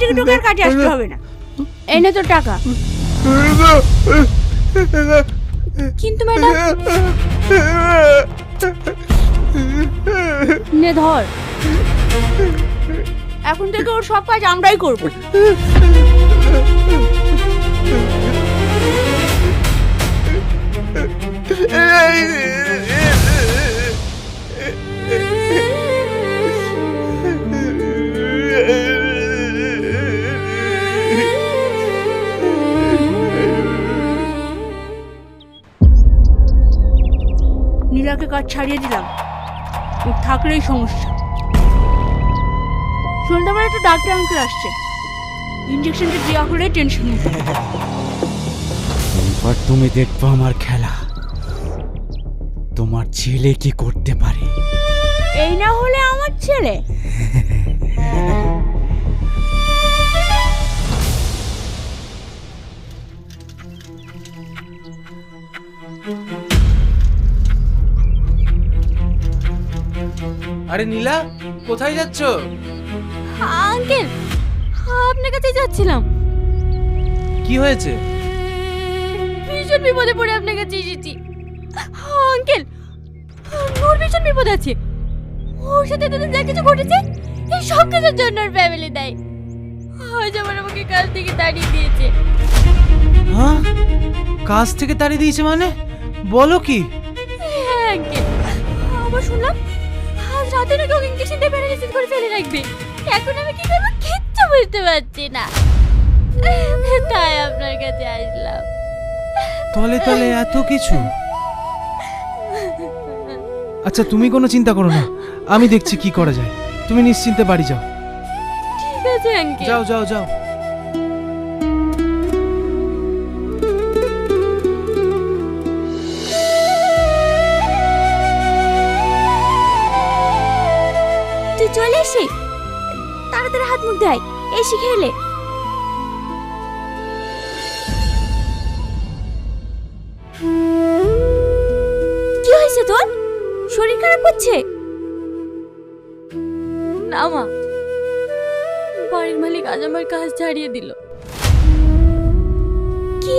থেকে তোকে আর কাজে আসতে হবে না। এই নে তোর টাকা। কিন্তু ম্যাডাম, নে ধর, এখন থেকে ওর সব কাজ আমরাই করবো। নীলাকে কাজ ছাড়িয়ে দিলাম, ও থাকলেই সমস্যা। সন্ধ্যাবেলা তো ডাক্তার আঙ্কেল আসছে, ইঞ্জেকশনটা দেওয়া হলে টেনশন নেই। এবার তুমি দেখবো আমার খেলা, তোমার ছেলে কি করতে পারে। এই না হলে আমার ছেলে। আরে নীলা, কোথায় যাচ্ছ? আঙ্কেল, আপনার কাছে যাচ্ছিলাম। কি হয়েছে? ভীষণ বিপদে পড়ে আপনার কাছে এসেছি। আঙ্কেল, ওর ভীষণ বিপদ আছে। ওর সাথে তোদের যা কিছু ঘটেছে, এই সব কিছুর জন্য ওর ফ্যামিলি দায়ী। আজ আমার আমাকে কাজ থেকে তাড়িয়ে দিয়েছে। হ্যাঁ, কাজ থেকে তাড়িয়ে দিয়েছে মানে? বলো কি? হ্যাঁ আঙ্কেল, আবার শুনলাম আজ রাতে নাকি ওকে ইঞ্জেকশন দিয়ে প্যারালাইসিস করে ফেলে রাখবে। এখন আমি কি করবো কিচ্ছু বুঝতে পারছি না, তাই আপনার কাছে আসলাম। তলে তলে এত কিছু। আচ্ছা, তুমি কোনো চিন্তা করো না, আমি দেখছি কি করা যায়। তুমি নিশ্চিন্তে বাড়ি যাও। ঠিক আছে আঙ্কেল। যাও যাও যাও। তুই চলে এসে তাড়াতাড়ি হাত মুখ দেয়, এসে খেলে। কি হয়েছে তোর? শরীর খারাপ করছে? না মা, বাড়ির মালিক আজ আমার কাজ ছাড়িয়ে দিল। কি?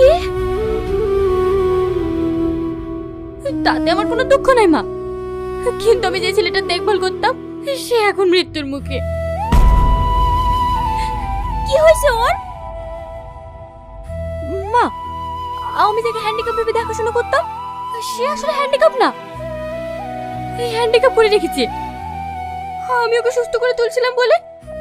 তাতে আমার কোনো দুঃখ নাই মা, কিন্তু আমি যে ছেলেটার দেখভাল করতাম সে এখন মৃত্যুর মুখে। কি হয়েছে ওর? মা, আমি যাকে হ্যান্ডিক্যাপ ভেবে দেখাশোনা করতাম সে আসলে হ্যান্ডিক্যাপ না, হ্যান্ডিক্যাপ করে রেখেছে। আমি ওকে সুস্থ করে তুলছিলাম বলে